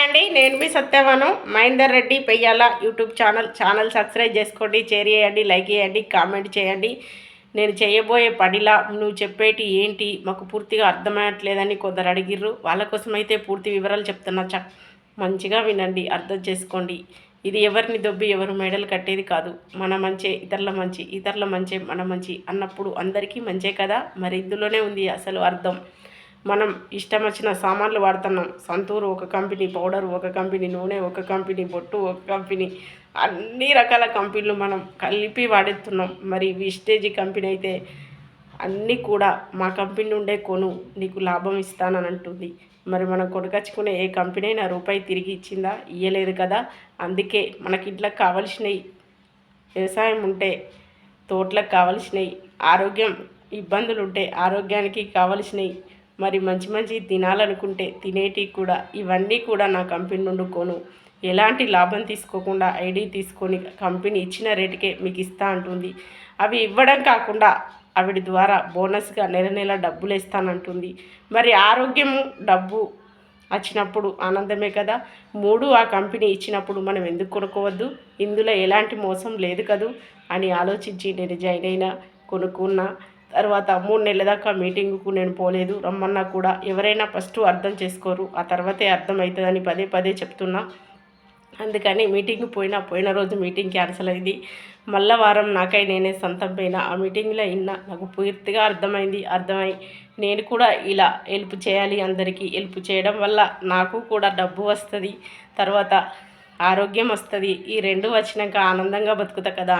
అండి, నేను మీ సత్యవను. Mahender Reddy Peyyala YouTube channel subscribe చేసుకోండి, షేర్ చేయండి, లైక్ చేయండి, కామెంట్ చేయండి. నేను చేయబోయే పనిలా నువ్వు చెప్పేటి ఏంటి మాకు పూర్తిగా అర్థమయ్యట్లేదని కొందరు అడిగిర్రు. వాళ్ళ కోసం అయితే పూర్తి వివరాలు చెప్తున్నా. మంచిగా వినండి, అర్థం చేసుకోండి. ఇది ఎవరిని దొబ్బి ఎవరు మెడలు కట్టేది కాదు. మన మంచే ఇతరుల మంచే మన మంచి అన్నప్పుడు అందరికీ మంచే కదా. మరి ఇందులోనే ఉంది అసలు అర్థం. మనం ఇష్టం వచ్చిన సామాన్లు వాడుతున్నాం. సంతూరు ఒక కంపెనీ, పౌడర్ ఒక కంపెనీ, నూనె ఒక కంపెనీ, బొట్టు ఒక కంపెనీ, అన్ని రకాల కంపెనీలు మనం కలిపి వాడేస్తున్నాం. మరి విస్టేజీ కంపెనీ అయితే అన్నీ కూడా మా కంపెనీ నుండే కొను, నీకు లాభం ఇస్తానని అంటుంది. మరి మనం కొనుకొచ్చుకునే ఏ కంపెనీ అయినా రూపాయి తిరిగి ఇచ్చిందా? ఇయ్యలేదు కదా. అందుకే మనకి ఇంట్లోకి కావలసినవి, వ్యవసాయం ఉంటే తోటలకు కావలసినవి, ఆరోగ్యం ఇబ్బందులు ఉంటే ఆరోగ్యానికి కావలసినవి, మరి మంచి తినాలనుకుంటే తినేటివి కూడా, ఇవన్నీ కూడా నా కంపెనీ నుండి కొను, ఎలాంటి లాభం తీసుకోకుండా ఐడి తీసుకొని కంపెనీ ఇచ్చిన రేటుకే మీకు ఇస్తా అంటుంది. అవి ఇవ్వడం కాకుండా ఆవిడ ద్వారా బోనస్గా నెల డబ్బులు ఇస్తానంటుంది. మరి ఆరోగ్యము డబ్బు వచ్చినప్పుడు ఆనందమే కదా. మూడు ఆ కంపెనీ ఇచ్చినప్పుడు మనం ఎందుకు కొనుక్కోవద్దు? ఇందులో ఎలాంటి మోసం లేదు కదూ అని ఆలోచించి నేను జాయిన్ అయినా, కొనుక్కున్నా. తర్వాత 3 నెలల దాకా మీటింగ్కు నేను పోలేదు. రమ్మన్నా కూడా ఎవరైనా ఫస్ట్ అర్థం చేసుకోరు, ఆ తర్వాతే అర్థమవుతుందని పదే చెప్తున్నా. అందుకని మీటింగ్ పోయిన రోజు మీటింగ్ క్యాన్సిల్ అయింది. మళ్ళా వారం నాకై నేనే సొంతం పోయినా. ఆ మీటింగ్లో నాకు పూర్తిగా అర్థమై నేను కూడా ఇలా హెల్ప్ చేయాలి, అందరికీ హెల్ప్ చేయడం వల్ల నాకు కూడా డబ్బు వస్తుంది, తర్వాత ఆరోగ్యం వస్తుంది. ఈ 2 వచ్చినాక ఆనందంగా బతుకుతా కదా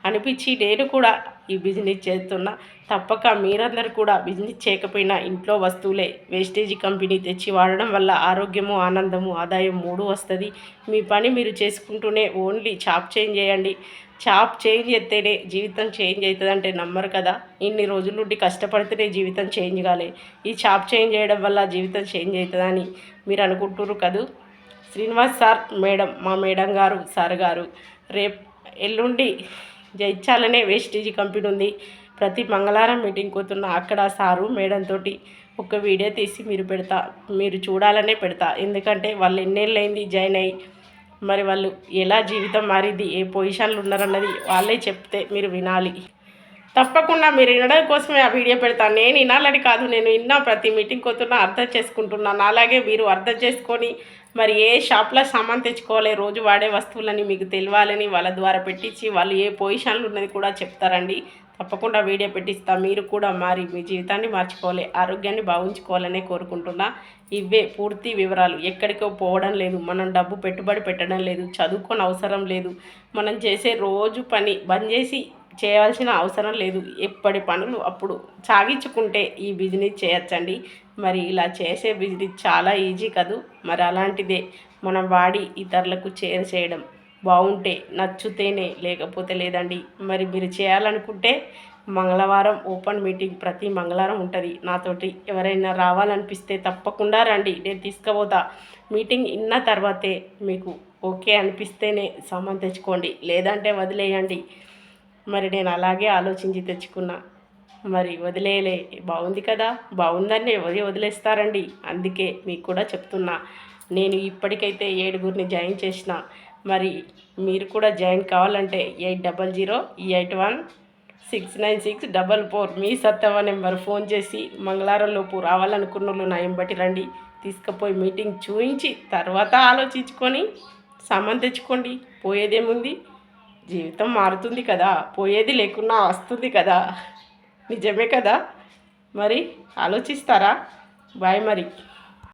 అనిపించి నేను కూడా ఈ బిజినెస్ చేస్తున్నా. తప్పక మీరందరూ కూడా బిజినెస్ చేయకపోయినా ఇంట్లో వస్తువులే వేస్టేజ్ కంపెనీ తెచ్చి వాడడం వల్ల ఆరోగ్యము, ఆనందము, ఆదాయం 3 వస్తుంది. మీ పని మీరు చేసుకుంటూనే ఓన్లీ చాప్ చేంజ్ చేయండి. చాప్ చేంజ్ చేస్తేనే జీవితం చేంజ్ అవుతుందంటే నమ్మరు కదా. ఇన్ని రోజుల నుండి కష్టపడితేనే జీవితం చేంజ్ కాలే, ఈ చాప్ చేంజ్ చేయడం వల్ల జీవితం చేంజ్ అవుతుందని మీరు అనుకుంటున్నారు కదూ. శ్రీనివాస్ సార్, మా మేడం గారు, సార్ గారు ఎల్లుండి జైత్యాలనే వేస్టేజీ కంపెనీ ఉంది. ప్రతి మంగళవారం మీటింగ్ పోతున్నా. అక్కడ సారు మేడం తోటి ఒక వీడియో తీసి మీరు చూడాలనే పెడతా. ఎందుకంటే వాళ్ళు ఎన్నేళ్ళైంది జాయిన్ అయ్యి, మరి వాళ్ళు ఎలా జీవితం మారింది, ఏ పొజిషన్లు ఉన్నారన్నది వాళ్ళే చెప్తే మీరు వినాలి. తప్పకుండా మీరు వినడం కోసమే ఆ వీడియో పెడతాను. నేను వినాలని కాదు, నేను విన్నా ప్రతి మీటింగ్ పోతున్నా, అర్థం చేసుకుంటున్నాను. అలాగే మీరు అర్థం చేసుకొని మరి ఏ షాప్లో సామాన్ తెచ్చుకోవాలి, రోజు వాడే వస్తువులని మీకు తెలియాలని వాళ్ళ ద్వారా పెట్టించి వాళ్ళు ఏ పొజిషన్లు ఉన్నది కూడా చెప్తారండి. తప్పకుండా వీడియో పెట్టిస్తా. మీరు కూడా మారి మీ జీవితాన్ని మార్చుకోవాలి, ఆరోగ్యాన్ని బాగుంచుకోవాలనే కోరుకుంటున్నా. ఇవే పూర్తి వివరాలు. ఎక్కడికో పోవడం లేదు, మనం డబ్బు పెట్టుబడి పెట్టడం లేదు, చదువుకొని అవసరం లేదు, మనం చేసే రోజు పని బంద్ చేసి చేయాల్సిన అవసరం లేదు. ఎప్పటి పనులు అప్పుడు సాగించుకుంటే ఈ బిజినెస్ చేయొచ్చండి. మరి ఇలా చేసే బిజినెస్ చాలా ఈజీ కదూ. మరి అలాంటిదే మనం వాడి ఇతరులకు చేయడం బాగుంటే నచ్చుతేనే, లేకపోతే లేదండి. మరి మీరు చేయాలనుకుంటే మంగళవారం ఓపెన్ మీటింగ్ ప్రతి మంగళవారం ఉంటుంది నాతోటి. ఎవరైనా రావాలనిపిస్తే తప్పకుండా రండి, నేను తీసుకుపోతా. మీటింగ్ విన్న తర్వాతే మీకు ఓకే అనిపిస్తేనే సామాన్ తెచ్చుకోండి, లేదంటే వదిలేయండి. మరి నేను అలాగే ఆలోచించి తెచ్చుకున్నా. మరి వదిలేయలే, బాగుంది కదా. బాగుందని ఎవరు వదిలేస్తారండి. అందుకే మీకు కూడా చెప్తున్నా. నేను ఇప్పటికైతే 7గురిని జాయిన్ చేసిన. మరి మీరు కూడా జాయిన్ కావాలంటే 8008169644 మీ సత్తవ నెంబర్ ఫోన్ చేసి మంగళవారంలోపు రావాలనుకున్న వాళ్ళు నా ఎంబటి రండి. తీసుకుపోయి మీటింగ్ చూయించి తర్వాత ఆలోచించుకొని సామాన్ తెచ్చుకోండి. పోయేదేముంది, జీవితం మారుతుంది కదా. పోయేది లేకున్నా వస్తుంది కదా. నిజమే కదా. మరి ఆలోచిస్తారా? బాయ్ మరి.